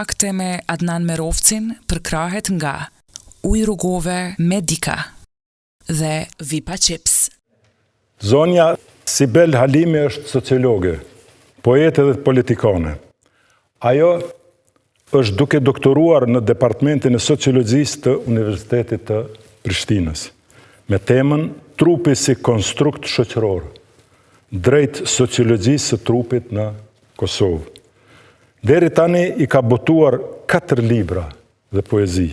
kontakte me Adnan Merovcin përkrahet nga Ujë rrugove Medika dhe Vipa Chips. Zonja Sibel Halimi është sociologe, poete dhe politikane. Ajo është duke doktoruar në Departamentin e Sociologjisë të Universitetit të Prishtinës, me temën Trupi si konstrukt shoqëror, drejt sociologjisë së trupit në Kosovë. Deri tani i ka botuar 4 libra dhe poezi.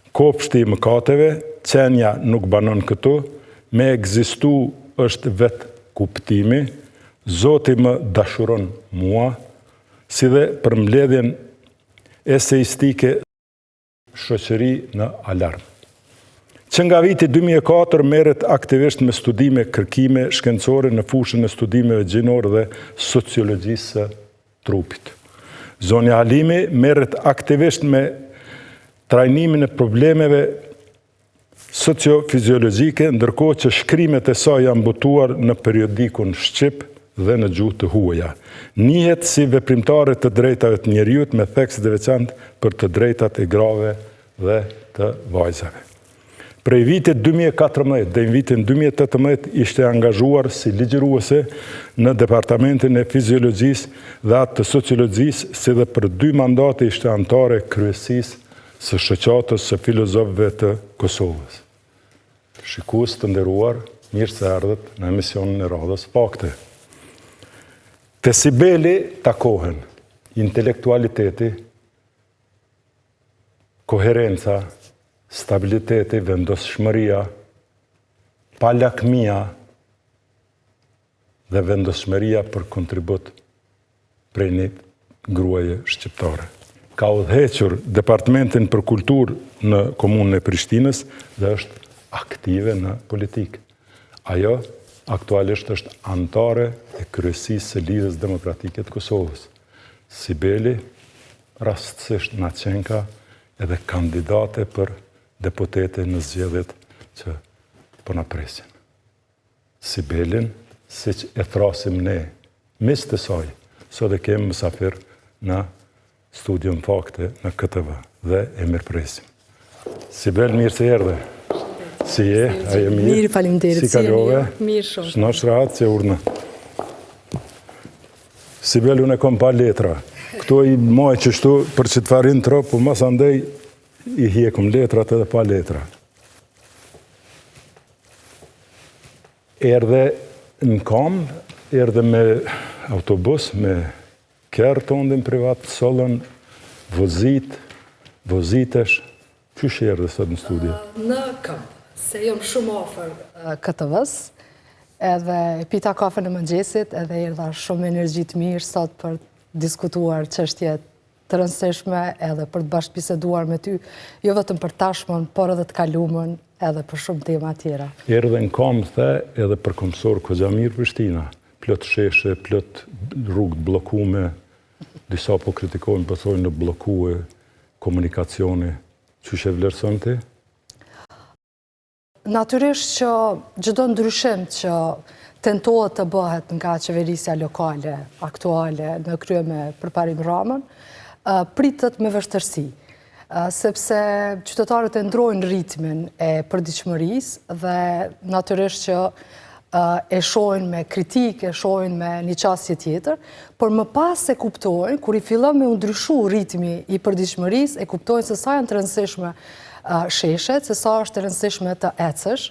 Kopshti i mëkateve, Qenja nuk banon këtu, Me ekzistu është vetë kuptimi, Zoti më dashuron mua, si dhe për mbledhjen eseistike Shoqëri në alarm. Që nga viti 2004 merret aktivisht me studime kërkime shkencore në fushën e studimeve gjinore dhe sociologjisë së trupit. Zonja Halimi merret aktivisht me trajnimin e problemeve sociofiziologjike, ndërkohë që shkrimet e saj janë botuar në periodikun Shqip dhe në gjuhë të huaja. Njihet si veprimtare të drejtave të njerëzit me thekse të veçantë për të drejtat e grave dhe të vajzave. Prej vitit 2014 dhe në vitin 2018 ishte angazhuar si ligjëruese në Departamentin e Fiziologjisë dhe atë të Sociologjisë, si dhe për 2 mandate ishte anëtare kryesisë së shoqatës së filozofëve të Kosovës. Shikues të nderuar, mirë se erdhët në emisionin e radhës Fakte. Te Sibeli takohen intelektualiteti, koherenca, stabiliteti, vendosshmëria, palakmia dhe vendosshmëria për kontribut prej një gruaje shqiptare. Ka udhëhequr Departamentin për Kulturë në komunën e Prishtinës dhe është aktive në politikë. Ajo aktualisht është anëtare e kryesisë së Lidhjes Demokratike të Kosovës. Sibeli rastësisht na qenë ka edhe kandidate për deputete në zgjedhjet që po na presin. Sibelin, siç e thrasim ne, mes të saj, sot e kemi mysafir në studion Fakte në KTV dhe e mirëpresim. Sibel, mirë se erdhe. Si je? A je mirë? Mirë, faleminderit. Si kalove? Mirë shumë. Shnosh rahat që urna. Sibel, unë e kom pa letra. Këto i moj qështu për që të farin të ropë, po mas andej i hjekum letrat edhe pa letra. Erdhe në kam, erdhe me autobus, me kërë të ndin privat, solën, vozitesh, qysh erdhe sot në studio? Në kamp, se jam shumë ofër KTV-s, edhe pita kafe në mëngjesit, edhe erdha shumë energji të mirë sot për diskutuar çështje të rëndësishme edhe për të bashkëbiseduar me ty, jo vetëm për tashmën, por edhe të kalumën, edhe për shumë tema tjera. Erdhe në kam, the, edhe për komsor Koxhamir Prishtina. Plot sheshe, plot rrugë blokume, disa po kritikojnë, po thojnë në blokue komunikacioni. Qysh e vlerëson ti? Natyrisht që çdo ndryshim që tentohet të bëhet nga qeverisja lokale, aktuale, në krye me përparim Ramën, pritet me vështërsi, sepse qytetarët e ndrojnë ritmin e përditshmërisë dhe natyrisht që e shohin me kritikë, e shohin me një qasje tjetër, por më pas e kuptojnë, kur i fillon me u ndryshu ritmi i përditshmërisë, e kuptojnë se sa janë të rëndësishme sheshet, se sa është të rëndësishme të ecësh,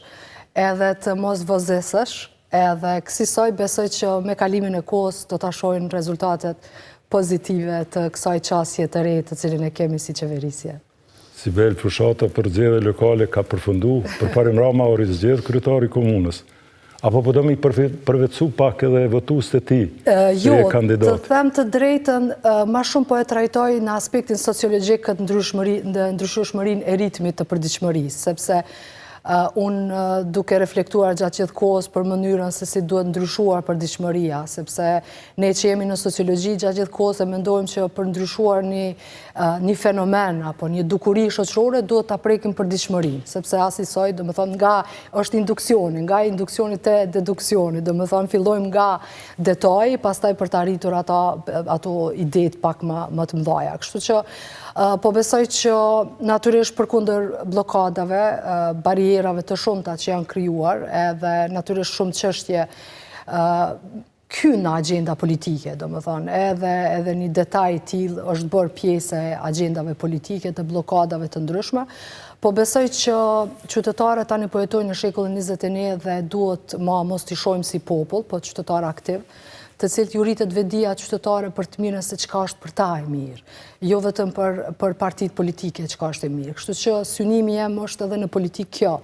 edhe të mos vozesësh, edhe kësaj besoj që me kalimin e kohës do ta shohin rezultatet pozitive të kësaj qasje të re të cilin e kemi si qeverisje. Sibel, fushata për zgjedhje lokale ka përfundu, përparim Rama ori zgjedh kryetari komunës. Apo po do mi përvetësu pak edhe votues të ti, si e kandidat? Jo, të them të drejtën, ma shumë po e trajtoj në aspektin sociologjik këtë ndryshueshmërinë e ritmit të përditshmërisë, sepse Unë duke reflektuar gjatë gjithë kohës për mënyrën se si duhet ndryshuar përditshmëria, sepse ne që jemi në sociologji gjatë gjithë kohës e mendojmë që për ndryshuar një fenomen apo një dukuri shoqërore duhet ta prekim përditshmërinë, sepse as njësoj, domethënë nga është nga induksioni te deduksioni, domethënë fillojmë nga detaji, pastaj për të arritur ato idetë pak më të mëdha. Kështu që po besoj që natyrisht përkundër blokadave, barierave të shumta që janë krijuar, edhe natyrisht shumë çështje në agenda politike, domethënë, edhe një detaj i tillë është bërë pjesë e agendave politike të blokadave të ndryshme, po besoj që qytetarët tani po jetojnë në shekullin 21 dhe duhet mos t'i shohim si popull, po qytetar aktiv, të cilët ju rritet vedia qytetare për të mirën se çka është për ta e mirë, jo vetëm për partitë politike çka është e mirë. Kështu që synimi jem është edhe në politikë kjo.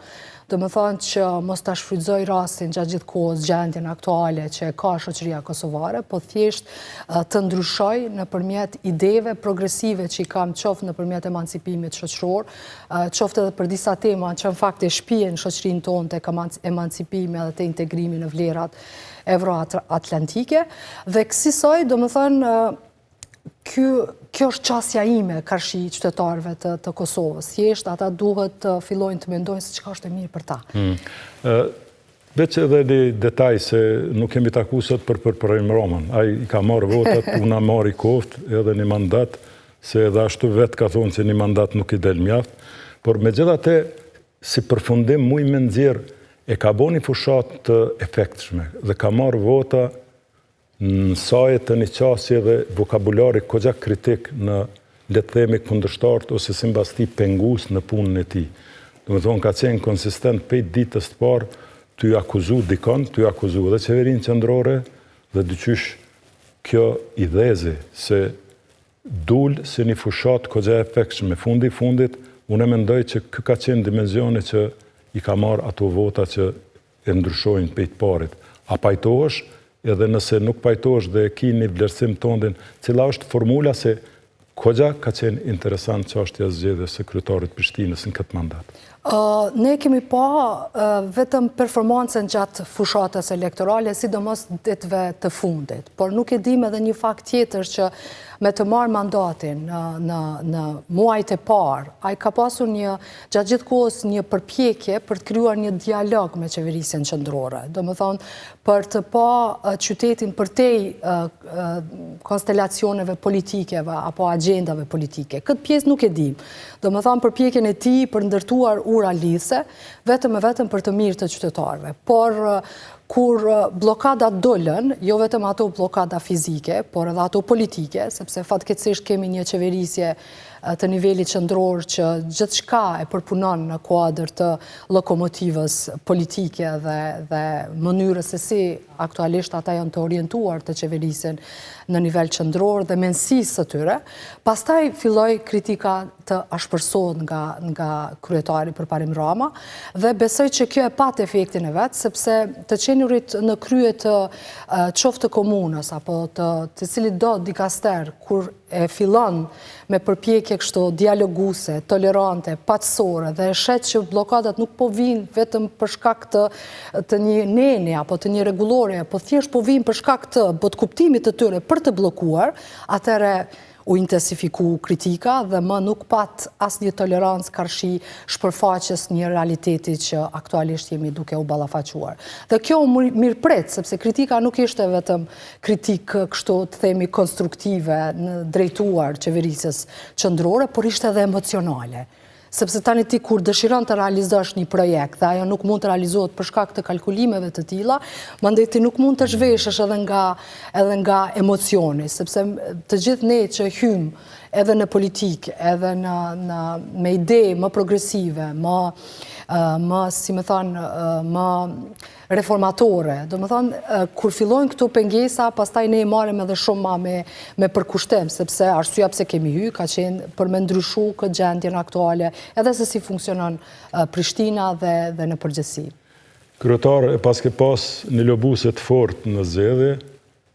Domethënë që mos ta shfrytëzoj rastin gjatë gjithë kohës gjendjen aktuale që ka shoqëria kosovare, po thjesht të ndryshoj nëpërmjet ideve progresive që i kam qoftë nëpërmjet emancipimit shoqëror, qoftë edhe për disa tema që në fakt e shpihen shoqërinë tonë tek emancipimi edhe te integrimi në vlerat evroatlantike, dhe kësaj, domethënë, kjo është qasja ime karshi qytetarëve të Kosovës. Thjesht ata duhet të fillojnë të mendojnë se çka është e mirë për ta. Veç edhe një detaj se nuk kemi taku sot për Parim Ramën. Ai i ka marrë votat, una marrë i koftë edhe një mandat, se edhe ashtu vetë ka thonë që një mandat nuk i del mjaft, por megjithatë si përfundim muj me nxjerr e ka bo një fushat të efektshme dhe ka marrë vota në saje të një qasje dhe vokabulari kogja kritik në le të themi kundërshtarët ose si mbas ti pengus në punën e tij. Domethënë ka qenë konsistent pej ditës të parë t'ju akuzu dikon, t'ju akuzu edhe qeverinë qendrore dhe dyqysh kjo i dhezi se dul si një fushat kogja efektshme. Fundit, unë e mendoj që kë ka qenë dimenzioni që i ka marrë ato vota që e ndryshojnë pejtë parit. A pajtohesh, edhe nëse nuk pajtohesh dhe e ki një vlerësim tondin, cila është formula se kogja ka qenë interesant çështja e zgjedhjes së kryetarit Prishtinës në këtë mandat. Ne kemi pa vetëm performancën gjatë fushatës elektorale, sidomos ditëve të fundit, por nuk e dim edhe një fakt tjetër që me të marrë mandatin në muajt e parë, ai ka pasur gjatë gjithë kohës një përpjekje për të krijuar një dialog me qeverisjen qendrore. Domethënë, për të pa qytetin përtej konstelacioneve politikeve apo agendave politike. Këtë pjesë nuk e dim. Domethënë, përpjekjen e tij për ndërtuar ura lidhse, vetëm për të mirë të qytetarëve. Por kur blokadat dolën, jo vetëm ato blokada fizike, por edhe ato politike, sepse fatkeqësisht kemi një qeverisje të nivelit qendror që gjithçka e përpunon në kuadër të lokomotivës politike dhe mënyrës se si aktualisht ata janë të orientuar të qeverisjen në nivel qendror dhe mendësisë së tyre. Pastaj filloi kritika të ashpërsohet nga kryetari Parim Rama dhe besoj që kjo e pat efektin e vet, sepse të qenurit në krye të qoftë të komunës apo të cilit do dikaster kur e fillon me përpjekje kështu dialoguese, tolerante, paqësore dhe e shet që blokadat nuk po vinë vetëm për shkak të një nene apo të një rregullore, po thjesht po vinë për shkak të botkuptimit të tyre për të bllokuar, atëherë u intensifiku kritika dhe më nuk pat asnjë tolerancë karshi shpërfaqjes një realiteti që aktualisht jemi duke u ballafaquar. Dhe kjo u mirëpret, sepse kritika nuk ishte vetëm kritikë kështu të themi konstruktive në drejtuar qeverisjes qendrore, por ishte edhe emocionale. Sepse tani ti kur dëshiron të realizosh një projekt dhe ajo nuk mund të realizohet për shkak të kalkulimeve të tilla, mandej ti nuk mund të zhveshesh edhe nga emocioni, sepse të gjithë ne që hym edhe në politikë, edhe me ide më progresive, më si më thonë, më reformatore. Do më thonë, kur fillojnë këto pengesa, pastaj ne i marrim edhe shumë ma me përkushtim, sepse arsyeja pse kemi hy, ka qenë për me ndryshu këtë gjendjen aktuale, edhe se si funksionon Prishtina dhe në përgjithësi. Kryetar, pas ke pas një lobuse të fortë në zgjedhje,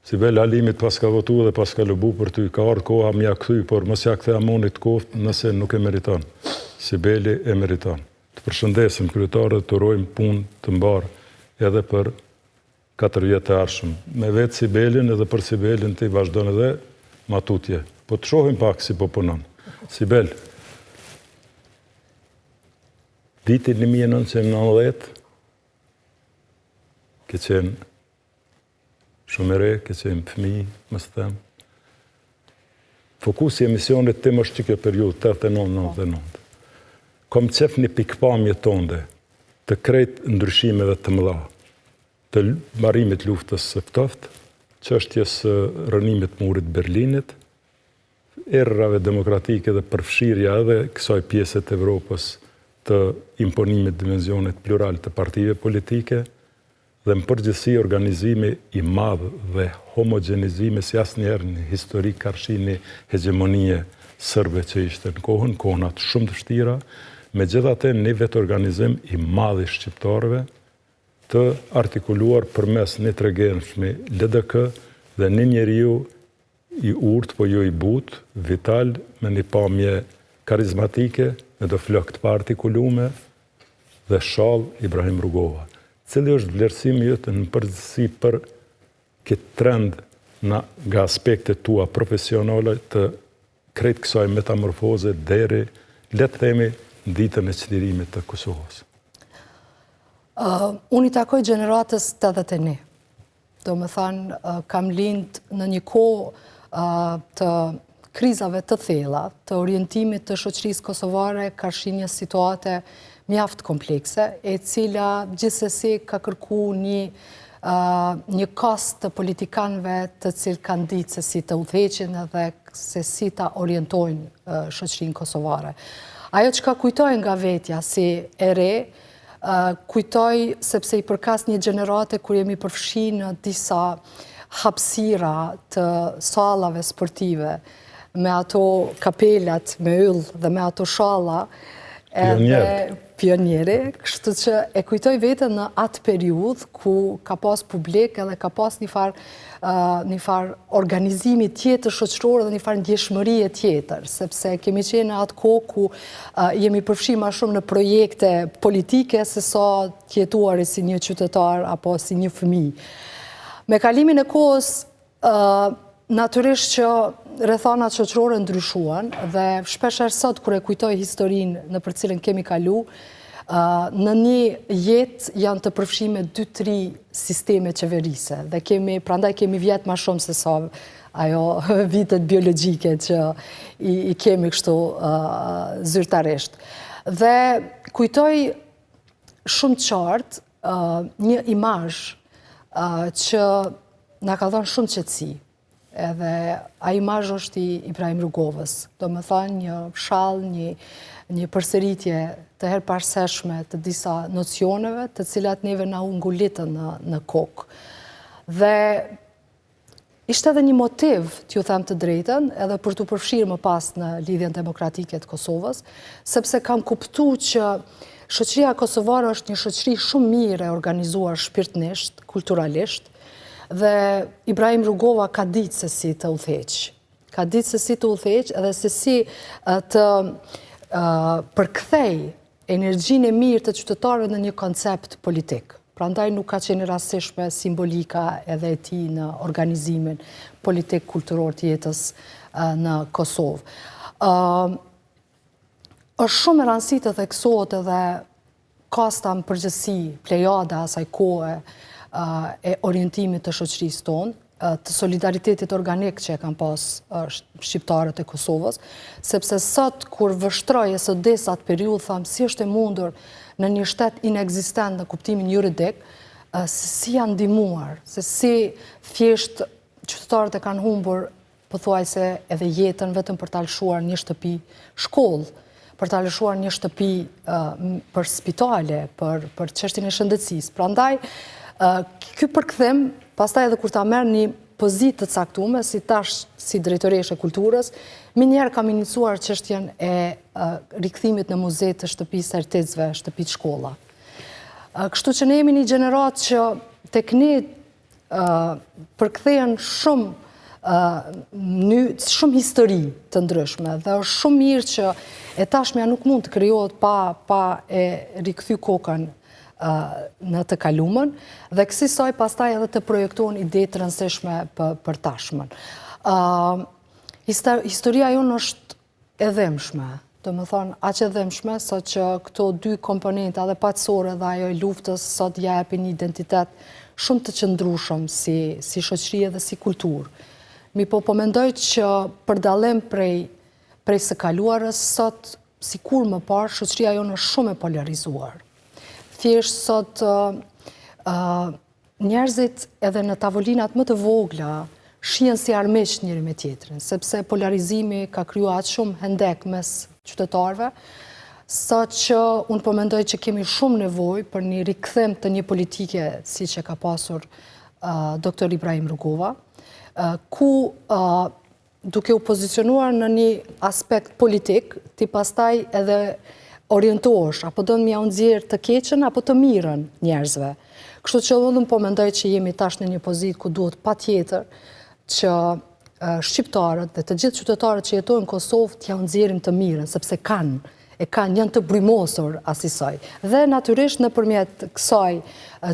Sibel Halimit pas ka votu dhe pas ka lobu për ty, ka ardhur koha mja kthy, por mos ja kthea monit koft nëse nuk e meriton. Sibeli e meriton. Të përshëndesim kryetarët, të urojmë punë të mbarë edhe për 4 vjetë të ardhshëm. Me vetë Sibelin edhe për Sibelin të i vazhdojnë edhe matutje. Po të shohim pak si po punon. Sibel, vitin 1990, ke qenë shumë e re, ke qenë fëmi, më së them. Fokusi i emisionit tim është që kjo periudhë, 89-99. Kom qef një pikpamje tonde të krejt ndryshimeve të mëdha, të mbarimit luftës së ftoftë, çështjes së rënimit murit Berlinit, errave demokratike dhe përfshirja edhe kësaj pjese të Evropës të imponimit dimenzionit plural të partive politike, dhe në përgjithësi organizimi i madh dhe homogenizimi si asnjëherë në histori karshi një hegemonie sërbe që ishte në kohënat shumë të vështira, megjithatë një vetë organizim i madh i shqiptarëve të artikuluar përmes një tregenshmi LDK dhe një njeriu i urtë, po jo i butë, vital, me një pamje karizmatike, me do flokë të partikulume dhe shall Ibrahim Rugova. Cili është vlerësimi jëtë në përgjithësi për këtë trend nga aspektet tua profesionale të krejt kësaj metamorfoze deri, le të themi, në ditën e çlirimit të Kosovës? Unë i takoj gjeneratës 81. Do më thanë, kam lind në një kohë të krizave të thella, të orientimit të shoqërisë kosovare karshi një situate mjaft komplekse, e cila gjithsesi ka kërku një kast të politikanëve të cilë kanë ditë se si të udhëheqin dhe se si ta orientojnë shoqërinë kosovare. Ajo që ka kujtoj nga vetja si e re, kujtoj sepse i përkas një gjenerate kur jemi përfshi në disa hapësira të sallave sportive, me ato kapelat me yll dhe me ato shalla, pionjeri, kështu që e kujtoj vetën në atë periudhë ku ka pas publik edhe ka pas një farë organizimi tjetër shoqëror dhe një farë ndjeshmërie tjetër, sepse kemi qenë në atë kohë ku jemi përfshi ma shumë në projekte politike se sa tjetuari si një qytetar apo si një fëmijë. Me kalimin e kohës, natyrisht që rrethanat shoqërore ndryshuan dhe shpesher sot kur e kujtoj historinë në për cilën kemi kalu, në një jetë janë të përfshime 2-3 sisteme qeverise dhe prandaj kemi vjetë ma shumë se sa ajo vitet biologjike që i kemi kështu zyrtarisht. Dhe kujtoj shumë qartë një imazh që na ka dhënë shumë qetësi. Edhe a imazh është i Ibrahim Rugovës. Do më thënë një shall, një përsëritje të herparseshme të disa nocioneve, të cilat neve na u ngulitën në kokë. Dhe ishte edhe një motiv, t'ju them të drejtën, edhe për t'u përfshirë më pas në lidhjen demokratike të Kosovës, sepse kam kuptu që shoqëria kosovare është një shoqëri shumë mirë e organizuar shpirtnisht, kulturalisht, dhe Ibrahim Rugova ka ditë se si të udhëheq. Ka ditë se si të udhëheq edhe se si të përkthej energjinë e mirë të qytetarëve në një koncept politik. Prandaj nuk ka qenë rastishme simbolika edhe e tij në organizimin politik kulturor të jetës në Kosovë. Është shumë e rëndësishme të theksohet edhe kasta në përgjithësi, plejada asaj kohe e orientimit të shoqërisë tonë, të solidaritetit organik që e kanë pas shqiptarët e Kosovës, sepse sot kur vështroj e së desat periudhë, thamë si është e mundur në një shtet inexistent në kuptimin juridik, se si janë ndihmuar, se si thjesht qytetarët e kanë humbur pothuajse edhe jetën vetëm për ta lëshuar një shtëpi shkollë, për ta lëshuar një shtëpi për spitale, për çështjen e shëndetësisë. Prandaj ky përkthim, pastaj edhe kur ta merr një pozitë të caktuar, si tash si drejtoreshe e kulturës, minjëherë kam iniciuar çështjen e rikthimit në muze të shtëpisë artistëve, shtëpitë shkolla. Kështu që ne jemi një gjenerat që tek ne përkthehen shumë shumë histori të ndryshme dhe është shumë mirë që e tashmja nuk mund të krijohet pa e rikthy kokën në të kaluamën dhe kësaj pastaj edhe të projektohen ide të rëndësishme për tashmen. Historia jonë është e dhemshme, do më thonë aq e dhemshme sa që këto dy komponenta dhe paqësore dhe ajo e luftës sot japin një identitet shumë të qëndrueshëm si shoqëri dhe si kulturë. Po mendoj që për dallim prej së kaluarës sot sikur më parë shoqëria jonë është shumë e polarizuar. Thjesht sot njerëzit edhe në tavolinat më të vogla shihen si armiq njëri me tjetrin, sepse polarizimi ka krijuar aq shumë hendek mes qytetarëve, sa që unë po mendoj që kemi shumë nevojë për një rikthem të një politike siç e ka pasur Dr. Ibrahim Rugova, ku duke u pozicionuar në një aspekt politik, ti pastaj edhe orientohesh, apo do m'ja nxjerr të keqen apo të mirën njerëzve. Kështu që unë po mendoj që jemi tash në një pozitë ku duhet patjetër që shqiptarët dhe të gjithë qytetarët që jetojnë në Kosovë t'ja nxjerrim të mirën, sepse janë të brymosur asaj. Dhe natyrisht nëpërmjet kësaj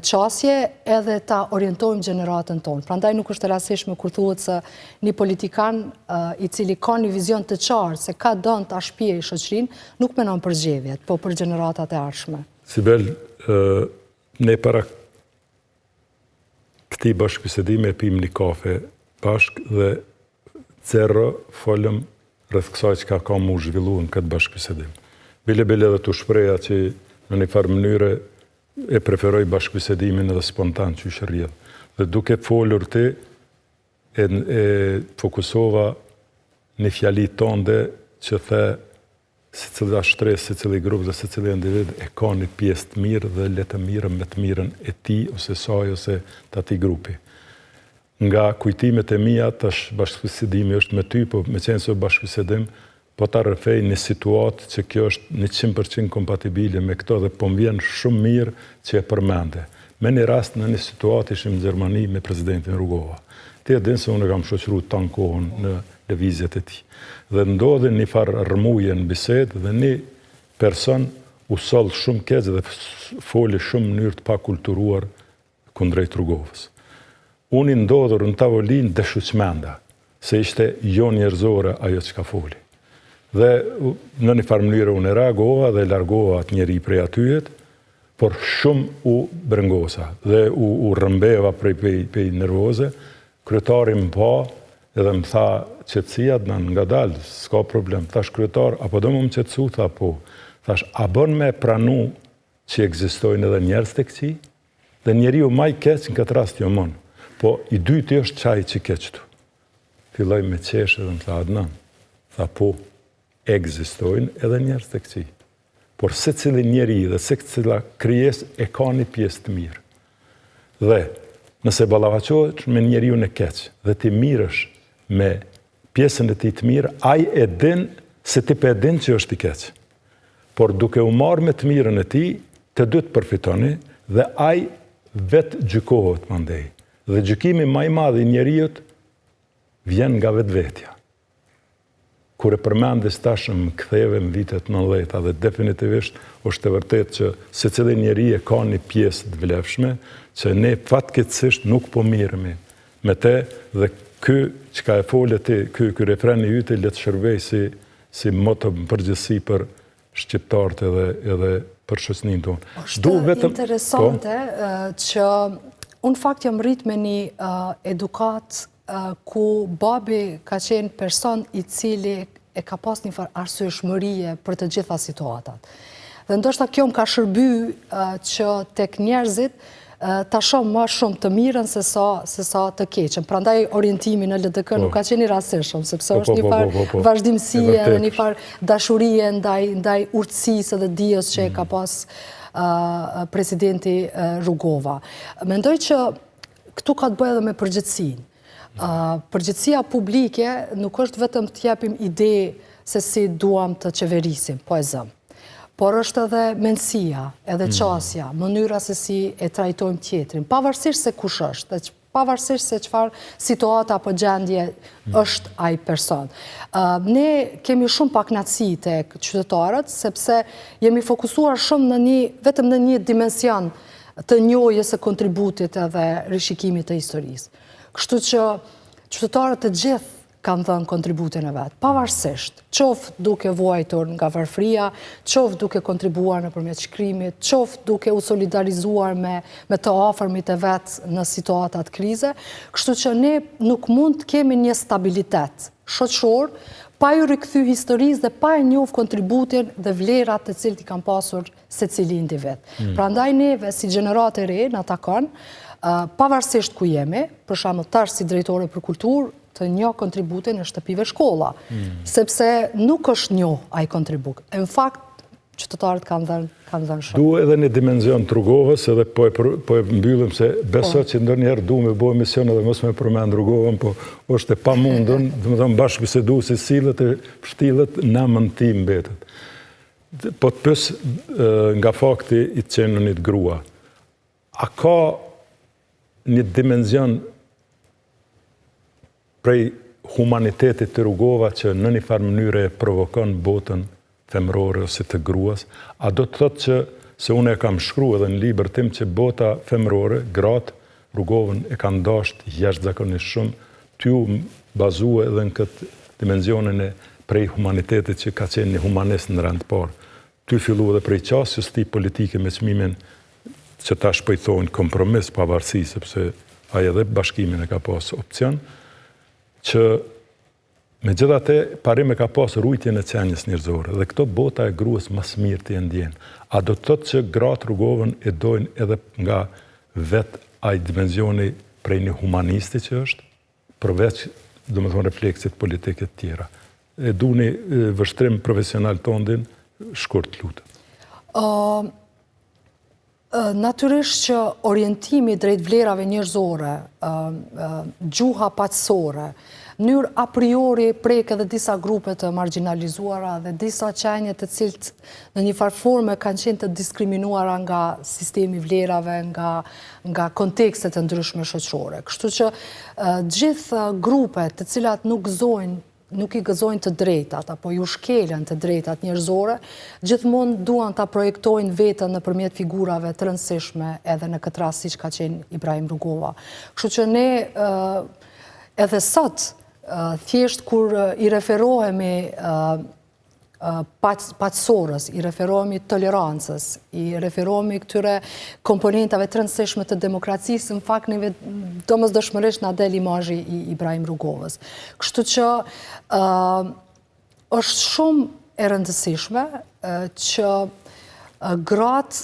qasje edhe ta orientojmë gjeneratën tonë. Prandaj nuk është e rastishme kur thuhet se një politikan i cili ka një vizion të qartë se ka dënë ta shpijë shoqërinë, nuk menon për zgjedhjet, po për gjeneratat e ardhshme. Sibel, ne para këtij bashkëbisedimi e pim një kafe bashk dhe zero folëm rreth kësaj që ka mu zhvillu në këtë bashkëbisedim. Bile dhe të shpreja që në një farë mënyre e preferoj bashkëbisedimin edhe spontan që është rrjedh. Dhe duke folur ti, e fokusova një fjali tonde që the si cila shtres, si cili grup dhe si cili individ e ka një pjesë të mirë dhe le të mirën me të mirën e ti ose saj ose të ati grupi. Nga kujtimet e mia, tash bashkëbisedimi është me ty, po me qenë se bashkëbisedim, po ta rrëfej një situatë që kjo është 100% kompatibile me këto dhe po më vjen shumë mirë që e përmende. Me një rast në një situatë ishim në Gjermani me presidentin Rugova. Ti e din se unë kam shoqëru tanë kohën në lëvizjet e tij. Dhe ndodhi një farë rrëmuje në bisedë dhe një person u soll shumë keq dhe foli shumë në mënyrë të pakulturuar kundrejt Rugovës. Unë i ndodhur në tavolinë dëshuçmenda se ishte jo njerëzore ajo që ka foli. Dhe në një farë mënyrë unë reagova dhe largova atë njeri prej atyjet, por shumë u brëngosa dhe u rrëmbeva prej nervoze. Kryetari më pa edhe më tha qetësia nga dalë, s'ka problem. Thash kryetar, apo do më qetësu? Tha po. Thash, a bën me pranu që ekzistojnë edhe njerëz të këqij? Dhe njeriu më i keq në këtë rast jo mon. Po i dyti është çaj që keqtu. Filloi me qeshë dhe më tha Adnan. Tha po. Ekzistojnë edhe njerëz të këqij. Por secili njeri dhe secila krijesë e ka një pjesë të mirë. Dhe nëse ballafaqohesh me njeriu e keq dhe ti mirësh me pjesën e tij të mirë, ai e din se ti pe din që është i keq. Por duke u marrë me të mirën e tij, të dy të përfitoni dhe ai vetë gjykohet mandej. Dhe gjykimi më i madh i njeriu vjen nga vetvetja. Kur e përmendis tash më ktheve në vitet 90 dhe definitivisht është e vërtet që secili njeri e ka një pjesë të vlefshme që ne fatkeqësisht nuk po mirëmi me te dhe ky çka e fole ti, ky refren i yt le të shërbej si moto përgjithësi për shqiptarët edhe për shoqërinë tonë. Është interesante që unë fakt jam rrit me një edukat ku babi ka qenë person i cili e ka pas një farë arsyeshmërie për të gjitha situatat. Dhe ndoshta kjo më ka shërby që tek njerëzit ta shoh më shumë të mirën se sa të keqen. Prandaj orientimi në LDK nuk ka qenë i rastishëm, sepse është një farë vazhdimësie dhe një farë dashurie ndaj urtësisë dhe dijes që e ka pas presidenti Rugova. Mendoj që këtu ka të bëjë edhe me përgjithësinë. Përgjithësia publike nuk është vetëm të japim ide se si duam të qeverisim, po e zëm. Por është edhe mendësia, edhe qasja, mënyra se si e trajtojmë tjetrin, pavarësisht se kush është, pavarësisht se çfarë situata apo gjendje është ai person. Ne kemi shumë pakënaqësi tek qytetarët, sepse jemi fokusuar shumë vetëm në një dimension të njohjes së kontributit edhe rishikimit të historisë. Kështu që qytetarët të gjithë kanë dhënë kontributin e vetë, pavarësisht, qoftë duke vuajtur nga varfëria, qoftë duke kontribuar nëpërmjet shkrimit, qoftë duke u solidarizuar me të afërmit e vetë në situatat krize, kështu që ne nuk mund të kemi një stabilitet shoqëror pa ju rikthy historisë dhe pa e njohur kontributin dhe vlerat të cilët i kanë pasur secili individ. Prandaj neve si gjenerat e re na takon, pavarësisht ku jemi, për shembull tash si drejtore për kulturë, të njoh kontributin e shtëpive shkolla, sepse nuk është njoh ai kontribut. Në fakt, qytetarët kanë dhënë shumë. Du edhe një dimenzion të Rrugovës, edhe po e mbyllim se besoj që ndonjëherë du me bëjë emision edhe mos me përmend Rrugovën, po është e pamundën, domethënë bashkëbiseduesi sillet e vështillet në mentim mbetet. Po të pyes nga fakti i qenunit grua. A ka një dimenzion prej humanitetit të Rrugova që në një farë mënyre e provokon botën femërore ose të gruas, a do të thotë që, se unë e kam shkruar edhe në libër tim, që bota femërore, gratë, Rrugovën e kanë dashur jashtëzakonisht shumë, t'ju bazue edhe në këtë dimensionin e prej humanitetit që ka qenë një humanist në rand parë. Ty fillu edhe prej qasjes ti politike me çmimin që ta shpëjtojnë kompromis pavarësi, sepse ai edhe bashkimin e ka pas opcion, që me gjithate parim e ka pas rujtjen e qenjes njerëzore dhe këto bota e gruas mas mirë të ndjenë. A do të thotë që gratë Rrugovën e dojnë edhe nga vetë ai dimensioni prej një humanisti që është, përveç domethënë refleksit politike të tjera. E du një vështrim profesional tondin, shkurt lutem. Natyrisht që orientimi drejt vlerave njerëzore, gjuha paqësore, mënyrë a priori prek edhe disa grupe të marginalizuara dhe disa qenje të cilët në një farë forme kanë qenë të diskriminuara nga sistemi vlerave, nga kontekstet të ndryshme shoqërore. Kështu që gjithë grupet të cilat nuk i gëzojnë të drejtat, apo ju shkelen të drejtat njerëzore, gjithmonë duan ta projektojnë vetën nëpërmjet figurave të rëndësishme edhe në këtë rast siç ka qenë Ibrahim Rugova. Kështu që ne edhe sot thjesht kur i referohemi paqësorës, i referohemi tolerancës, i referohemi këtyre komponentave të rëndësishme të demokracisë, në fakt neve domosdoshmërisht na del imazhi i Ibrahim Rugovës. Kështu që është shumë e rëndësishme që gratë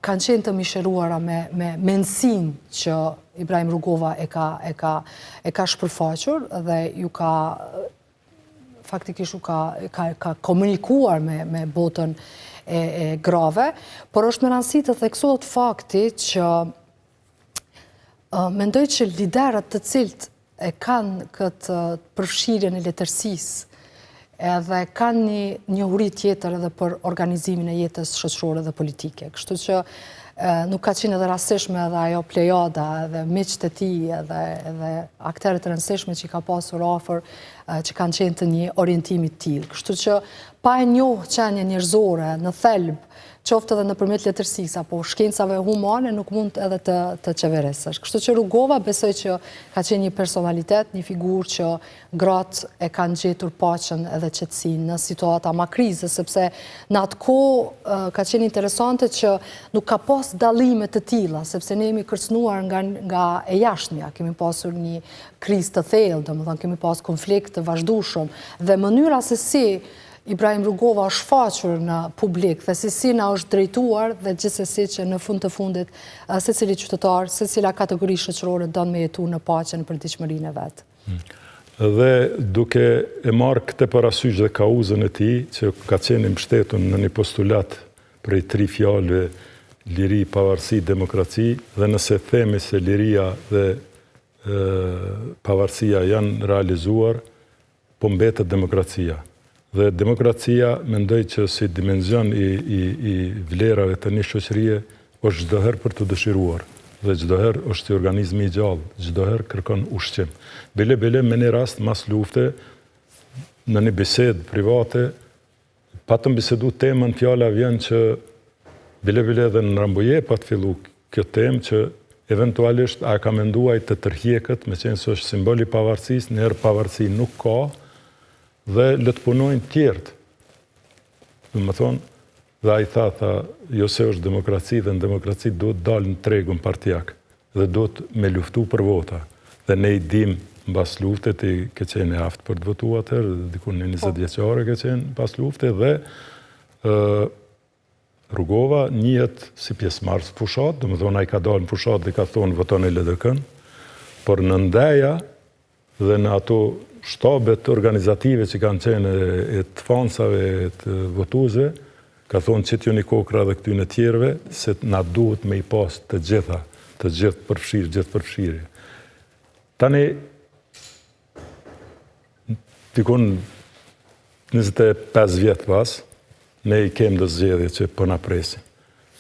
kanë qenë të mishëruara me mendësinë që Ibrahim Rugova e ka shpërfaqur dhe ju ka faktikisht ka komunikuar me botën e grave, por është me rëndësi të theksohet fakti që mendoj që liderët të cilët e kanë këtë përfshirjen e letërsisë edhe kanë një njohuri tjetër edhe për organizimin e jetës shoqërore dhe politike. Kështu që nuk ka qenë edhe rastishme edhe ajo plejada edhe miqtë e tij edhe aktorët e rëndësishme që i ka pasur afër që kanë qenë të një orientimi të tillë. Kështu që pa e njohur qenie njerëzore në thelb, qoftë edhe nëpërmjet letërsisë apo shkencave humane, nuk mund edhe të qeverisësh. Kështu që Rugova besoj që ka qenë një personalitet, një figurë që gratë e kanë gjetur paqen edhe qetësinë në situata ma krize, sepse në atë kohë ka qenë interesante që nuk ka pas dallime të tilla, sepse ne jemi kërcënuar nga e jashtëmja, kemi pasur një krizë të thellë, domethënë kemi pas konflikt të vazhdueshëm dhe mënyra se si Ibrahim Rugova është faqur në publik dhe si na është drejtuar dhe gjithsesi që në fund të fundit secili qytetar, secila kategori shoqërore don me jetu në paqe në përditshmërinë e vet. Dhe duke e marrë këtë parasysh dhe kauzën e tij, që ka qenë mbështetur në një postulat prej 3 fjalëve, liri, pavarësi, demokraci, dhe nëse themi se liria dhe pavarësia janë realizuar, po mbetet demokracia. Dhe demokracia mendoj që si dimenzion i vlerave të një shoqërie është çdo herë për të dëshiruar. dhe çdo herë është si organizmi i gjallë, çdo herë kërkon ushqim. Bile me një rast mas lufte, në një bisedë private, patëm bisedu temën, fjala vjen që bile edhe në Rambuje pa të fillu kjo temë që eventualisht a ka menduaj të tërhjekët, me qenë së është simboli pavarësis, njerë pavarësi nuk ka, dhe le të punojnë tjertë. Dhe më thonë, dhe a i tha, jo se është demokraci, dhe në demokraci do të dalë në tregun partijak, dhe do të me luftu për vota. Dhe ne i dim në bas luftet, i ke qenë e aftë për të votu atër, dikun në 20 vjeqare ke qenë bas luftet, dhe Rugova njët si pjesëmarrës fushat, dhe më thonë a i ka dalë në fushat dhe ka thonë voton e LDK-n, por në ndeja dhe në ato shtabet organizative që kanë qenë e të fansave, e të votuzve, ka thonë që t'ju një kokra dhe këty në tjerve, se na duhet me i pas të gjithë përfshirë. Tani, tikun 25 vjetë pas, ne i kemë do zgjedhje që po na presin.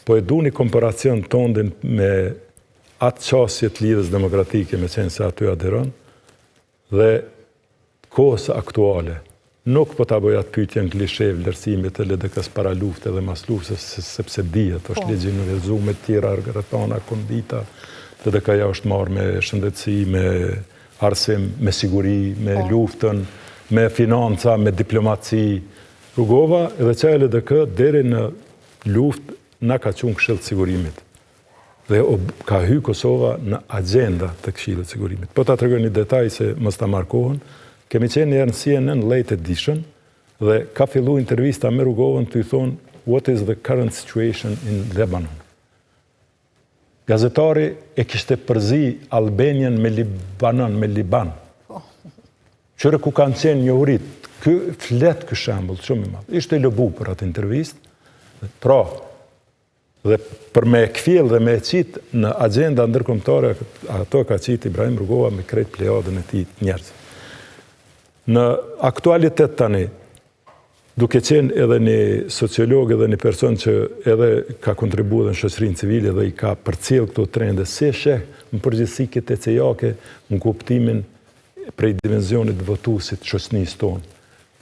Po e du një komparacion tondin me atë qasje të lidhës demokratike me qenë se aty aderon, dhe kohës aktuale. Nuk po ta bëj atë pyetjen klishe vlerësimit të LDK-s para lufte dhe mas luftës, sepse dihet, është ligji në vlerëzume të tjera, rretana, kondita, LDK-ja është marrë me shëndetësi, me arsim, me siguri, me luftën, me financa, me diplomaci. Rugova edhe që LDK deri në luft na ka qunë Këshillit të Sigurimit. Dhe ka hy Kosova në agenda të Këshillit të Sigurimit. Po ta tregoj një detaj se mos ta marr kohën, kemi qenë një herë në CNN late edition dhe ka fillu intervista me Rugovën të i thonë what is the current situation in Lebanon. Gazetari e kishte përzi Albanian me Liban. Qëre ku kanë qenë njohurit, ky shembull shumë i madh. Ishte lëbu për atë intervistë. Pra, dhe për me kfjell dhe me qit në agenda ndërkombëtare, ato ka qit Ibrahim Rugova me krejt plejadën e tij njerëz. Në aktualitet tani, duke qenë edhe një sociolog edhe një person që edhe ka kontribuar në shoqërinë civile dhe i ka përcjell këto trende, se sheh në përgjithësi këtë ecejake në kuptimin prej dimenzionit votuesit shoqënisë tonë.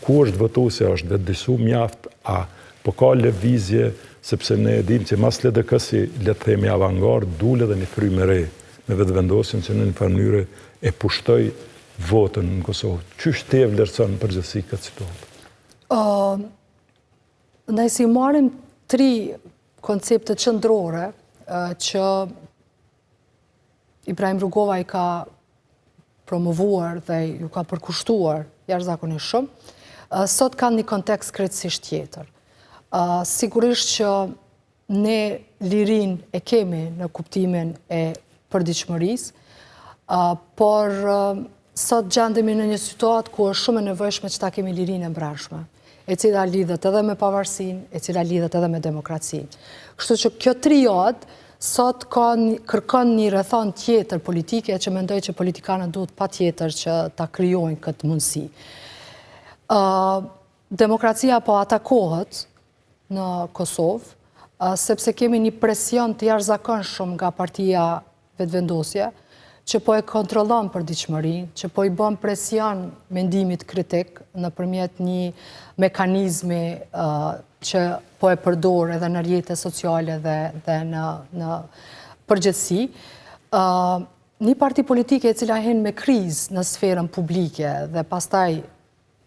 Ku është votuesja është vetë disu mjaft, a po ka lëvizje, sepse ne e dim që mas LDK-si, le të themi avangard, dule dhe një frymë e re, me vetë vendosjen që në një farë mënyrë e pushtoj votën në Kosovë. Qysh te vlerëson në përgjithësi këtë situatë? Ne si marrim 3 koncepte qendrore që Ibrahim Rugova i ka promovuar dhe ju ka përkushtuar jashtëzakonisht shumë, sot kanë një kontekst krejtësisht tjetër. Sigurisht që ne lirin e kemi në kuptimin e përdiqëmërisë, por sot gjendemi në një situatë ku është shumë e nevojshme që ta kemi lirin e mbrëmshme, e cila lidhet edhe me pavarësinë, e cila lidhet edhe me demokracinë. Kështu që kjo triad sot kërkon një rrethon tjetër politike, që mendoj që politikanët duhet patjetër që ta krijojnë këtë mundësi. Demokracia po atakohet në Kosovë, sepse kemi një presion të jashtëzakonshëm nga partia vetëvendosje, që po e kontrollon përdiqëmërinë, që po i bën presion mendimit kritik nëpërmjet një mekanizmi që po e përdor edhe në rrjetet sociale dhe në përgjithësi. Një parti politike e cila hen me krizë në sferën publike dhe pastaj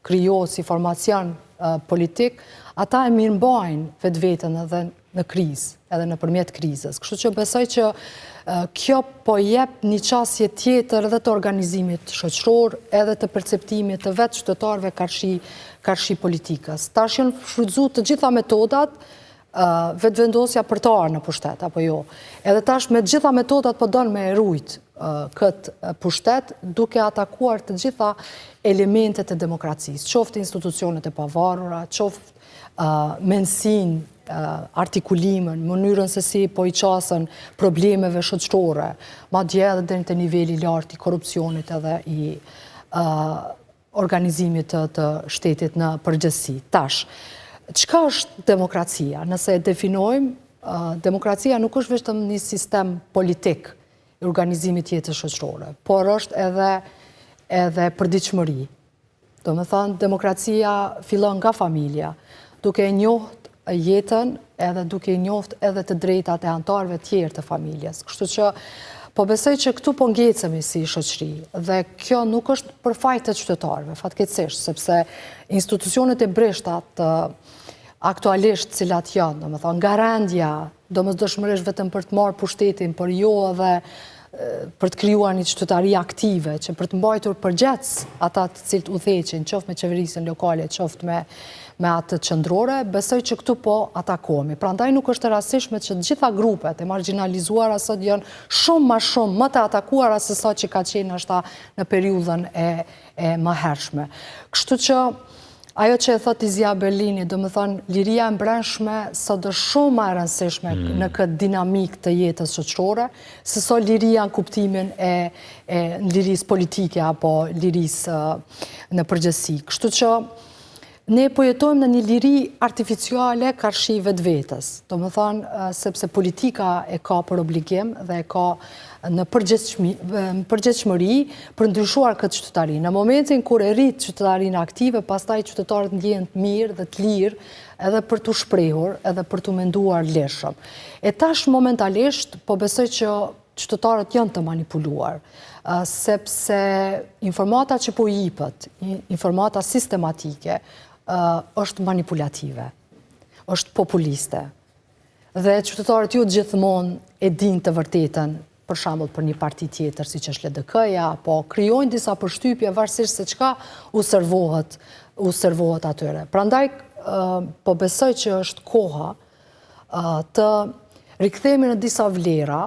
krijohet si formacion politik, ata e mirëmbajnë vetveten edhe në krizë, edhe nëpërmjet krizës. Kështu që besoj që kjo po jep një qasje tjetër edhe të organizimit shoqëror, edhe të perceptimit të vetë qytetarëve karshi politikës. Tash janë shfrytzuar të gjitha metodat, vetëvendosja për të ardhur në pushtet, apo jo. Edhe tash me të gjitha metodat po don me rujt këtë pushtet, duke atakuar të gjitha elementet e demokracisë, qoftë institucionet e pavarura, qoftë mendsinë, artikulimin, mënyrën se si po i qasën problemeve shoqërore, madje edhe deri te niveli i lartë i korrupsionit edhe i organizimit të shtetit në përgjithësi. Tash, çka është demokracia? Nëse e definojmë, demokracia nuk është vetëm një sistem politik i organizimit jetës shoqërore, por është edhe përditshmëri. Do me thënë, demokracia fillon nga familja, duke e njoht jetën edhe duke i njoft edhe të drejtat e antarëve tjerë të familjes. Kështu që po besoj që këtu po ngecemi si shoqëri dhe kjo nuk është për fajt të qytetarëve, fatkeqësisht, sepse institucionet e breshtat aktualisht cilat janë, domethënë nga rendja, domosdoshmërisht vetëm për të marrë pushtetin, por jo edhe për të krijuar një qytetari aktive, që për të mbajtur përgjithës ata të cilët udhëheqin, qoftë me qeverisjen lokale, qoftë me atë qendrore, besoj që këtu po atakohemi. Prandaj nuk është e rastishme që të gjitha grupet e marginalizuara sot janë shumë më të atakuara se sa që ka qenë ndoshta në periudhën e mëhershme. Kështu që ajo që e thot Izia Berlini, do më thonë, liria e brendshme sot është shumë më e rëndësishme në këtë dinamik të jetës shoqërore, se so liria në kuptimin e lirisë politike apo lirisë në përgjithësi. Kështu që ne po jetojmë në një liri artificiale karshi vetvetes. Do më thonë, sepse politika e ka për obligim dhe e ka në përgjithshmëri për ndryshuar këtë qytetari. Në momentin kur e rrit qytetarin aktive, pastaj qytetarët ndjehen të mirë dhe të lirë edhe për të shprehur, edhe për të menduar lehshëm. E tash momentalisht, po besoj që qytetarët janë të manipuluar, sepse informata që po jipët, informata sistematike, është manipulative, është populiste. Dhe qytetarët ju gjithmonë e din të vërtetën, për shembull për një parti tjetër, siç është LDK-ja, po krijojnë disa përshtypje varësisht se çka u servohet atyre. Prandaj po besoj që është koha të rikthehemi në disa vlera,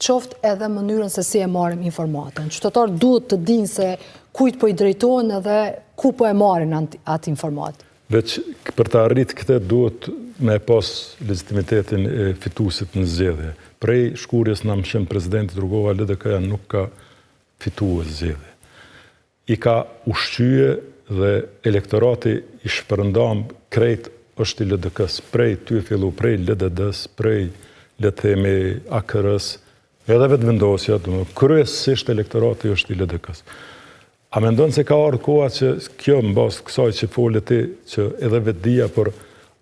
qoftë edhe mënyrën se si e marrim informatën. Qytetarët duhet të dinë se kujt po i drejtohen edhe ku po e marrin atë informatë. Veç për të arritë këtë duhet me pas legitimitetin e fituesit në zgjedhje. Prej shkurjes na mëshën presidenti Rugova, LDK-ja nuk ka fituar zgjedhje. I ka ushqye dhe elektorati i shpërndam krejt është i LDK-s, prej ty fillu, prej LDD-s, prej le të themi AKR-s, edhe vetëvendosja, kryesisht elektorati është i LDK-s. A mendon se ka ardhur koha që kjo në bazë kësaj që folet ti, që edhe vetdia, por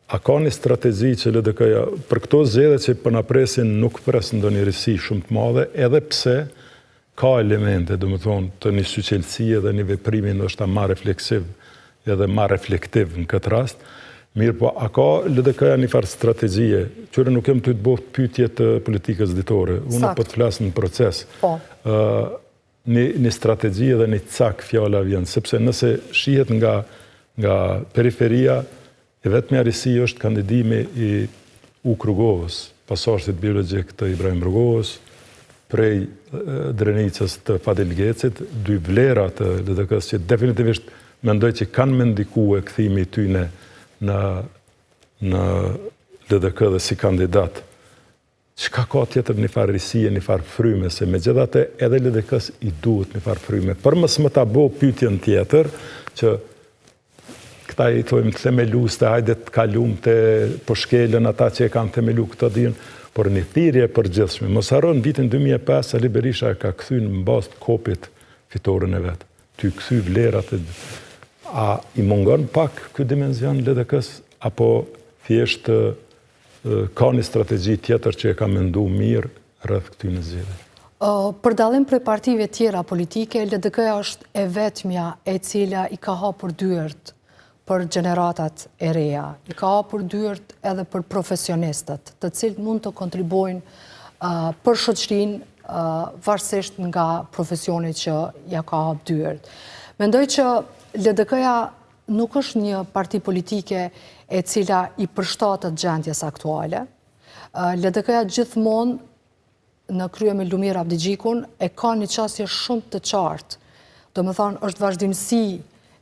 a ka një strategji që LDK-ja për këto zgjedhje që po na presin nuk pres ndonjë risi shumë të madhe, edhe pse ka elemente, domethënë, të një suqelësie dhe një veprimi ndoshta më refleksiv edhe më reflektiv në këtë rast. Mirë, po a ka LDK-ja një farë strategjie? Qyre nuk jem të bëht pyetje të politikës ditore. Unë po të flas në proces. Po. Një strategji dhe një cak fjala vjen, sepse nëse shihet nga periferia, e vetmja risi është kandidimi i Uk Rrugovës, pasashtit biologjik të Ibrahim Rrugovës, prej Drenicës të Fadil Gecit, dy vlera të LDK-s që definitivisht mendoj që kanë me ndikue kthimi i tyne në LDK dhe si kandidat. Çka ka tjetër një farë risie, një farë fryme, se megjithatë edhe LDK-s i duhet një farë fryme. Për mos më ta bëu pyetjen tjetër, që këta i thojmë themelues të hajde të kalum të përshkelën ata që e kanë themelu këtë dinë, por një thirrje përgjithshme. Mos harron vitin 2005 Ali Berisha ka kthy në bazë të kopit fitoren e vet. Ty kthy vlerat e a i mungon pak ky dimension LDK-s apo thjesht ka një strategji tjetër që e ka mendu mirë rreth këtyre zgjedhjeve? Për dallim prej partive tjera politike, LDK-ja është e vetmja e cila i ka hapur dyert për gjeneratat e reja, i ka hapur dyert edhe për profesionistët, të cilët mund të kontribuojnë për shoqërinë varësisht nga profesioni që ja ka hap dyert. Mendoj që LDK-ja nuk është një parti politike e cila i përshtatet gjendjes aktuale. LDK-ja gjithmonë në krye me Lumir Abdigjikun e ka një qasje shumë të qartë. Do më thonë, është vazhdimësi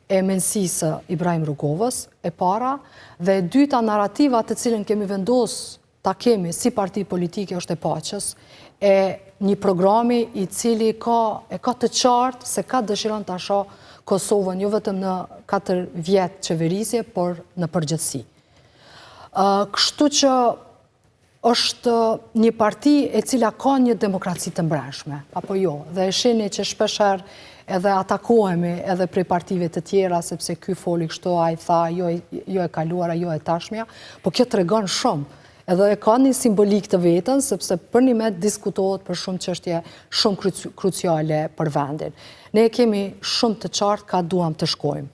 e mendësisë Ibrahim Rrugovës, e para, dhe e dyta narrativa të cilën kemi vendosur ta kemi si parti politike është e paqës, e një programi i cili e ka të qartë se ka dëshiron ta shohë Kosovën jo vetëm në 4 vjet qeverisje, por në përgjithësi. Kështu që është një parti e cila ka një demokraci të mbreshme, apo jo, dhe e shihni që shpesher edhe atakohemi edhe prej partive të tjera, sepse ky foli kështu, ai tha, jo e kaluara, jo e tashmja, po kjo tregon shumë. Edhe e ka një simbolik të vetën, sepse për një met diskutohet për shumë çështje shumë kruciale për vendin. Ne kemi shumë të qartë ka duam të shkojmë,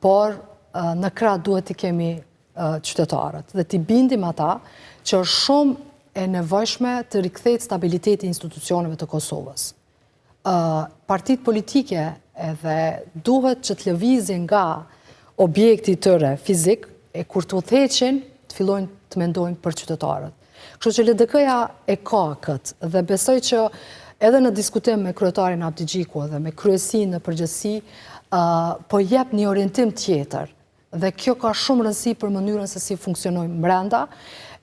por në krah duhet i kemi qytetarët dhe t'i bindim ata që është shumë e nevojshme të rikthehet stabiliteti i institucioneve të Kosovës. Partitë politike edhe duhet që të lëvizin nga objekti tyre fizik e kur të udhëheqin të fillojnë të mendojnë për qytetarët. Kështu që LDK-ja e ka këtë dhe besoj që edhe në diskutim me kryetarin Abdi Gjiku dhe me kryesinë në përgjithësi, po jep një orientim tjetër dhe kjo ka shumë rëndësi për mënyrën se si funksionojmë brenda,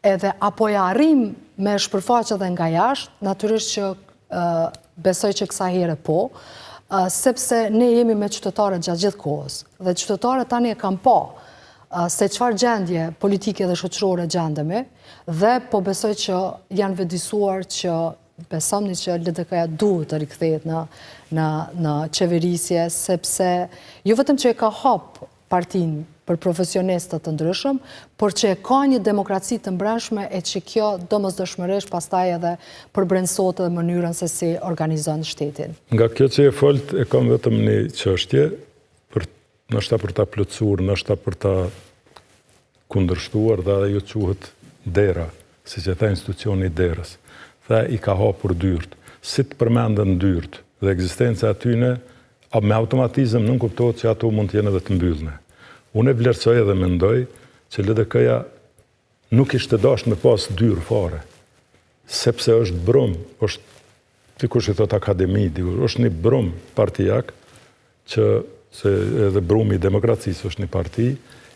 edhe apo ja arrim me shpërfaqe edhe nga jashtë, natyrisht që besoj që kësa here po, sepse ne jemi me qytetarët gjatë gjithë kohës dhe qytetarët tani e kam pa se çfarë gjendje politike dhe shoqërore gjendemi dhe po besoj që janë vetëdijsuar që besomni që LDK-ja duhet të rikthehet në qeverisje, sepse jo vetëm që e ka hap partinë për profesionistët të ndryshëm, por që e ka një demokraci të mbreshme e që kjo domosdoshmërisht pastaj edhe përbrendësohet edhe mënyrën se si organizon shtetin. Nga kjo që e folt e kam vetëm një çështje, nështë për ta plotësuar, nështë për ta kundërshtuar dhe ju quhet dera, si që ta institucioni derës. Dhe i ka hapur dyrt. Si të përmendën dyrt dhe ekzistenca atyne, me automatizëm nuk kuptohet që ato mund të jenë edhe të mbyllne. Unë e vlerësoj edhe mendoj që LDK-ja nuk ishte dashur me pas dyrë fare, sepse është brum, është dikush i thot akademi, është një brum partijak që se edhe brumi i demokracisë është një parti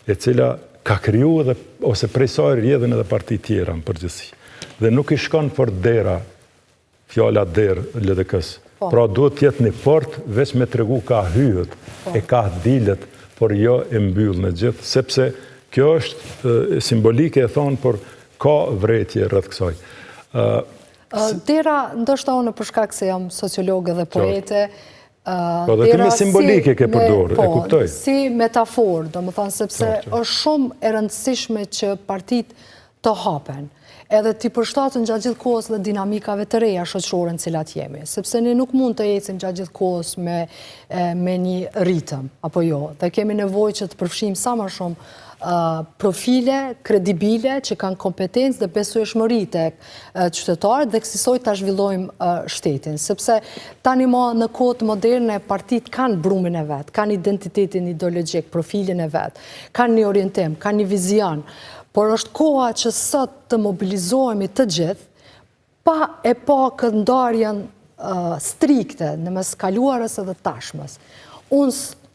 e cila ka kriju edhe, ose prej saj rrjedhin edhe parti tjera në përgjithësi. Dhe nuk i shkon për dera, fjala derë LDK-s. Pra duhet tjetë një port, veç me tregu ka hyhet, e ka dilet, por jo e mbyll në gjithë, sepse kjo është simbolike e thonë, por ka vretje rreth kësaj. Dera, ndoshta unë për shkak se jam sociologe dhe poete, po dhe këmi simbolike ke përdorë, e kuptoj. Si metaforë, do më thonë, sepse është shumë e rëndësishme që partit të hapen, edhe t'i përshtatën gjatë gjithë kohës dhe dinamikave të reja shoqërore në cilat jemi, sepse ne nuk mund të ecim gjatë gjithë kohës me një ritëm, apo jo, dhe kemi nevojë që të përfshijmë sa më shumë profile kredibile që kanë kompetencë dhe besueshmëri tek qytetarët dhe kësaj ta zhvillojmë shtetin, sepse tani në kohët moderne partitë kanë brumin e vet, kanë identitetin ideologjik, profilin e vet, kanë një orientim, kanë një vizion, por është koha që sot të mobilizohemi të gjithë pa këndarjen strikte në mes kaluarës edhe tashmës. Unë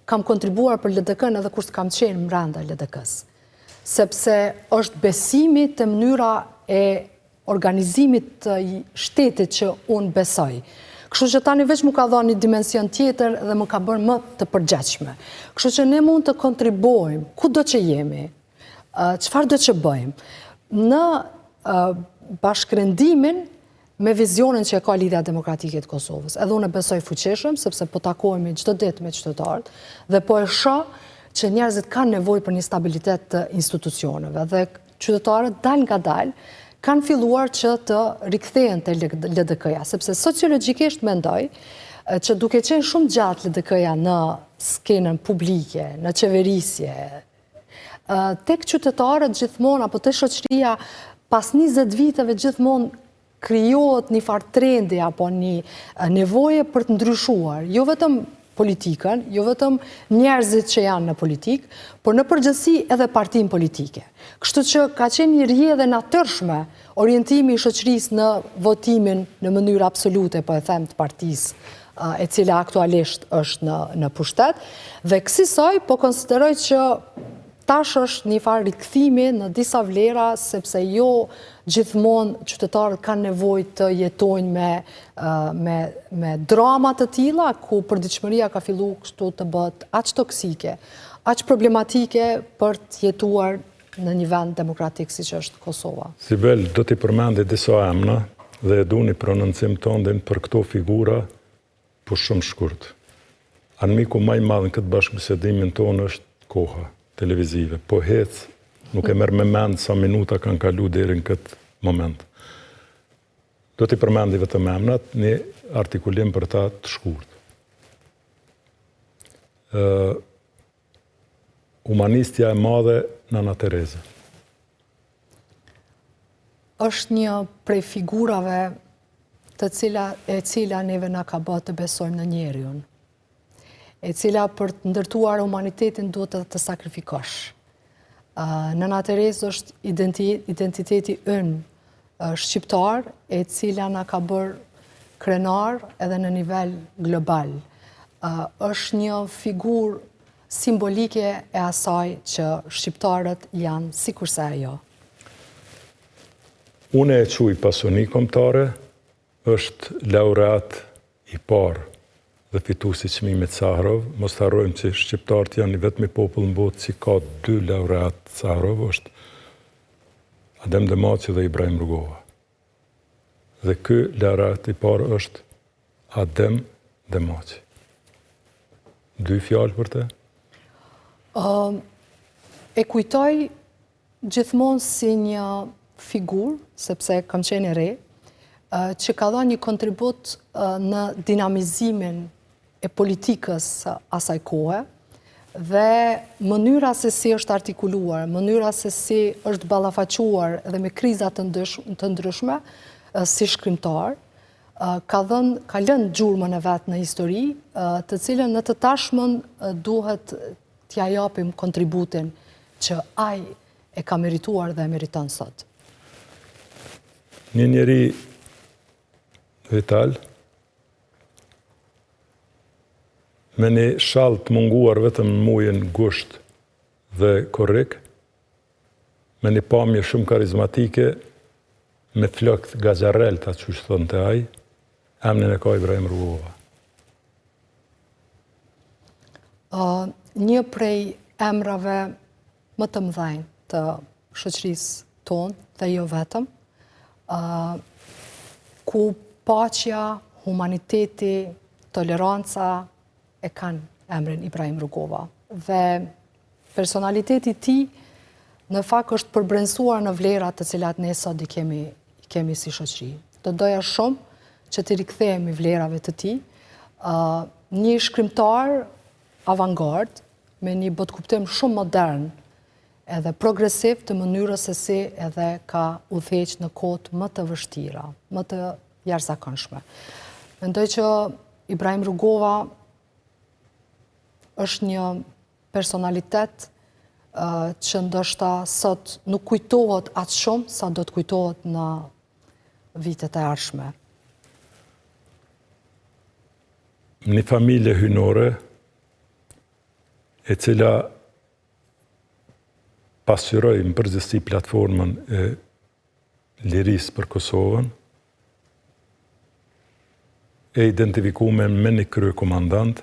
kam kontribuar për LDK-n edhe kur s'kam qenë brenda LDK-s, sepse është besimi të mënyra e organizimit të shtetit që unë besoj. Kështu që tani veç mu ka dhënë një dimension tjetër dhe më ka bërë më të përgjithshme. Kështu që ne mund të kontribuojmë kudo që jemi, çfarë do që bëjmë, në bashkërendimin me vizionin që e ka Lidhja Demokratike të Kosovës. Edhe unë besoj fuqishëm, sepse po takohemi çdo ditë me qytetarët dhe po e shoh që njerëzit kanë nevojë për një stabilitet të institucioneve dhe qytetarët dal nga dal kanë filluar që të rikthehen te LDK-ja, sepse sociologjikisht mendoj që duke qenë shumë gjatë LDK-ja në skenën publike, në qeverisje, tek qytetarët gjithmonë apo te shoqëria pas 20 viteve gjithmonë krijohet një farë trendi apo një nevoje për të ndryshuar, jo vetëm politikën, jo vetëm njerëzit që janë në politikë, por në përgjithësi edhe partinë politike. Kështu që ka qenë një rrjedhje natyrshme orientimi i shoqërisë në votimin në mënyrë absolute, po e them të partisë e cila aktualisht është në pushtet, dhe kësaj po konsideroj që tash është një farë rikthimi në disa vlera, sepse jo gjithmonë qytetarët kanë nevojë të jetojnë me drama të tilla, ku përditshmëria ka filluar kështu të bëhet aq toksike, aq problematike për të jetuar në një vend demokratik si që është Kosova. Sibel, do t'i përmendi disa emna dhe e du një prononcim tëndin për këto figura po shumë shkurt. Armiku maj madhë në këtë bashkëbisedimin tonë është koha televizive. Po hecë, nuk e merë me mend sa minuta kanë kalu deri në këtë moment. Do t'i përmendi vetëm emnat, një artikulim për ta të shkurt. Humanistja e madhe Nana Tereza. Është një prej figurave e cila neve na ka bërë të besojmë në njeriun, e cila për të ndërtuar humanitetin duhet të sakrifikosh. Nana Tereza është identiteti ynë shqiptar, e cila na ka bërë krenar edhe në nivel global. Është një figurë simbolike e asaj që shqiptarët janë sikurse ajo. Une e quj pasoni kombëtare, është laureat i parë dhe fituesi çmimit Saharov. Mos harrojmë që shqiptarët janë i vetmi popull në botë që ka 2 laureat Saharov, është Adem Demaci dhe Ibrahim Rugova. Dhe ky laureat i parë është Adem Demaci. 2 fjalë për te? E kujtoj gjithmonë si një figurë, sepse kam qenë e re, që ka dhënë një kontribut në dinamizimin e politikës asaj kohe, dhe mënyra se si është artikuluar, mënyra se si është ballafaquar edhe me krizat të ndryshme, si shkrimtar, ka lënë gjurmën e vetë në histori, të cilën në të tashmen duhet t'ja japim kontributin që ai e ka merituar dhe e meriton sot. Një njeri vital, me një shall të munguar vetëm në mujën gusht dhe korrik, me një pamje shumë karizmatike, me flokët gazarelta që thonë të aj, emnin e ka Ibrahim Rugova. Një prej emrave më të mëdhenj të shoqërisë tonë dhe jo vetëm, ku paqja, humaniteti, toleranca e kanë emrin Ibrahim Rugova. Dhe personaliteti ti në fakt është përbrendsuar në vlerat të cilat ne sot i kemi si shoqëri. Do doja shumë që të rikthehemi vlerave të tij, një shkrimtar avangard me një botkuptim shumë modern edhe progresiv të mënyrës se si edhe ka udhëheq në kohët më të vështira, më të jashtëzakonshme. Mendoj që Ibrahim Rugova është një personalitet që ndoshta sot nuk kujtohet aq shumë sa do të kujtohet në vitet e ardhshme. Një familje hynore e cila pasqyroi në përgjithësi platformën e lirisë për Kosovën, e identifikuar me një kryekomandant.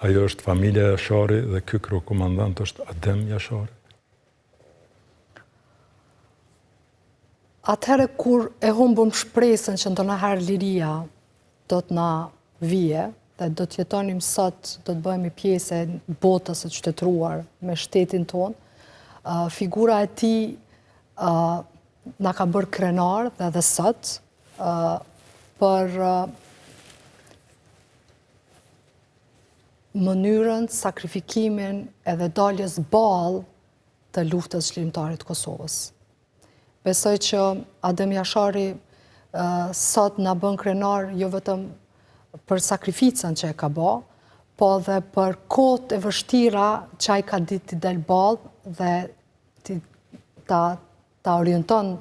Ajo është familja Jashari dhe ky kryekomandant është Adem Jashari. Atëherë kur e humbëm shpresën që ndonjëherë liria do të na vije dhe do të jetonim sot, do të bëhemi pjesë e botës së qytetëruar me shtetin tonë, figura e tij na ka bërë krenar dhe sot për mënyrën, sakrifikimin edhe daljes ballë të luftës çlirimtare të Kosovës. Besoj që Adem Jashari sot na bën krenar jo vetëm për sakrificën që e ka bë, po dhe për kohët e vështira që ai ka ditë të del ballë dhe ta orienton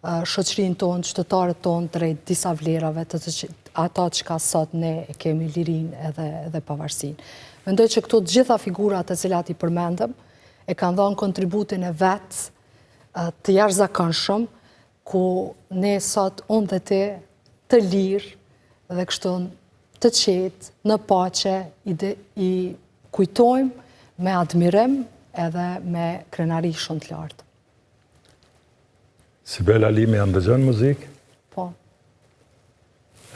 shoqërinë tonë, qytetarët tonë drejt disa vlerave ato që ka sot ne e kemi lirinë edhe pavarësinë. Mendoj që këto gjitha figurat të cilat i përmendëm e kanë dhënë kontributin e vet të jashtëzakonshëm ku ne sot unë dhe ti të lirë dhe kështu të qetë, në paqe, i kujtojmë me admirim edhe me krenari shumë të lartë. Sibel Halimi janë dëgjon muzikë? Po.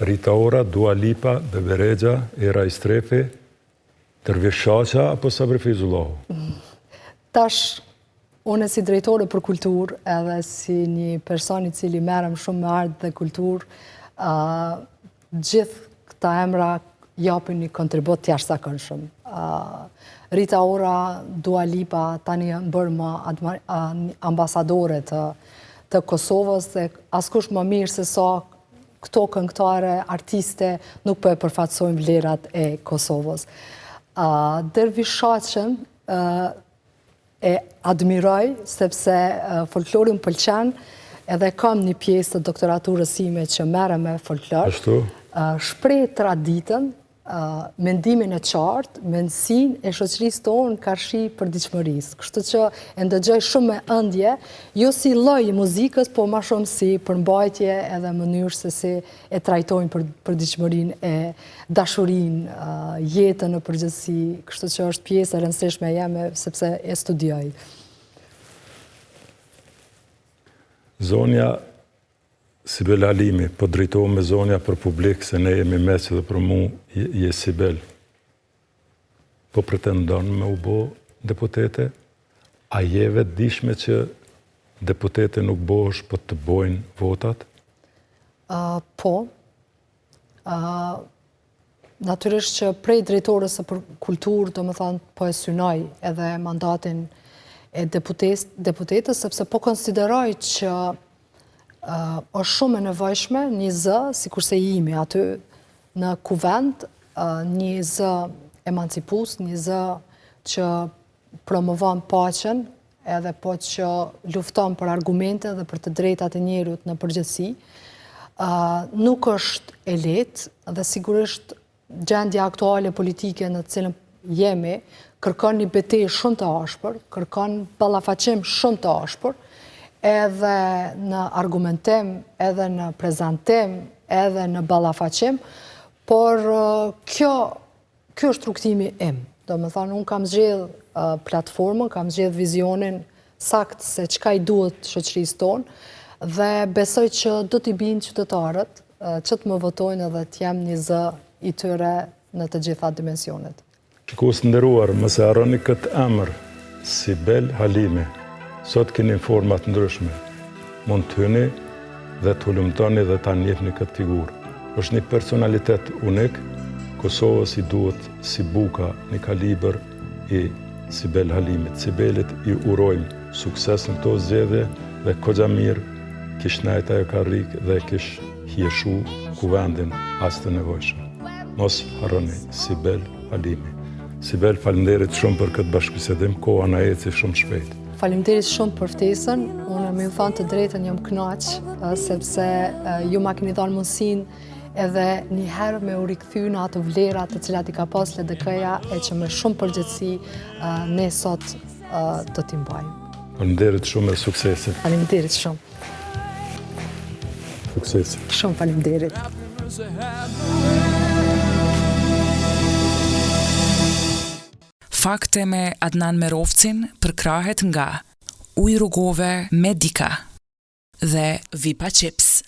Rita Ora, Dua Lipa, Bebe Rexha, Era Istrefi, Dervish Shaqa apo Sabri Feyzullahu? Tash, unë si drejtore për kulturë edhe si një person i cili merrem shumë me art dhe kulturë, gjithë këta emra japin një kontribut të jashtëzakonshëm. Rita Ora, Dua Lipa tani janë bërë më ambasadore të Kosovës dhe askush më mirë se sa këto këngëtare, artiste nuk po e përfaqësojnë vlerat e Kosovës. Dervish Shaqën e admiroj sepse folklori më pëlqen edhe kam një pjesë të doktoraturës sime që merrem me folklor. Ashtu? Shpreh traditën, mendimin e qartë, mendsinë e shoqërisë tonë karshi përditshmërisë. Kështu që e ndëgjoj shumë me ëndje, jo si lloj i muzikës, po më shumë si përmbajtje edhe mënyrë se si e trajtojnë përditshmërinë e dashurinë, jetën në përgjithësi. Kështu që është pjesë e rëndësishme jeme sepse e studioj. Zonja Sibel Halimi, po drejtohem me zonja për publik, se ne jemi mes dhe për mu je Sibel. Po pretendon me u bo deputete? A je vetë dishme që deputete nuk bosh, po të bojnë votat? Po. Natyrisht që prej drejtorës së për kulturë, do më thonë, po e synoj edhe mandatin e deputetës, sepse po konsideroj që është shumë e nevojshme një zë, si kurse jemi aty në kuvend, një zë emancipus, një zë që promovon paqen, edhe po që lufton për argumente dhe për të drejtat e njerëzit në përgjithësi. Nuk është e lehtë dhe sigurisht gjendja aktuale politike në të cilën jemi kërkon një betejë shumë të ashpër, kërkon ballafaqim shumë të ashpër, edhe në argumentim, edhe në prezantim, edhe në ballafaqim, por kjo është rrugtimi im. Do më thonë, unë kam zgjedh platformën, kam zgjedh vizionin sakt se çka i duhet shoqërisë tonë, dhe besoj që do t'i binë qytetarët që të më votojnë edhe të jem një zë i tyre në të gjitha dimensionet. Shikues të nderuar, mos e harroni këtë emër, Sibel Halimi. Sot keni informat ndryshme. Mund të hyni dhe të hulumtoni dhe ta njihni këtë figurë. Është një personalitet unik, Kosovës i duhet si buka një kalibër i Sibel Halimit. Sibelit i urojmë sukses në këto zgjedhje dhe kogja mirë kish nejt ajo karrik dhe kish hieshu kuvendin as të nevojshëm. Mos harroni, Sibel Halimi. Sibel, faleminderit shumë për këtë bashkëbisedim, koha na eci shumë shpejt. Faleminderit shumë për ftesën, unë më thënë të drejtën jam kënaq, sepse ju ma keni dhënë mundësinë edhe një herë me u rikthy në ato vlera të cilat i ka pas LDK-ja e që me shumë përgjithësi ne sot do t'i mbajmë. Faleminderit shumë e suksesit. Faleminderit shumë. Suksesit. Shumë faleminderit. Fakte me Adnan Merovcin përkrahet nga Ujë rrugove me Dika dhe Vipa Chips.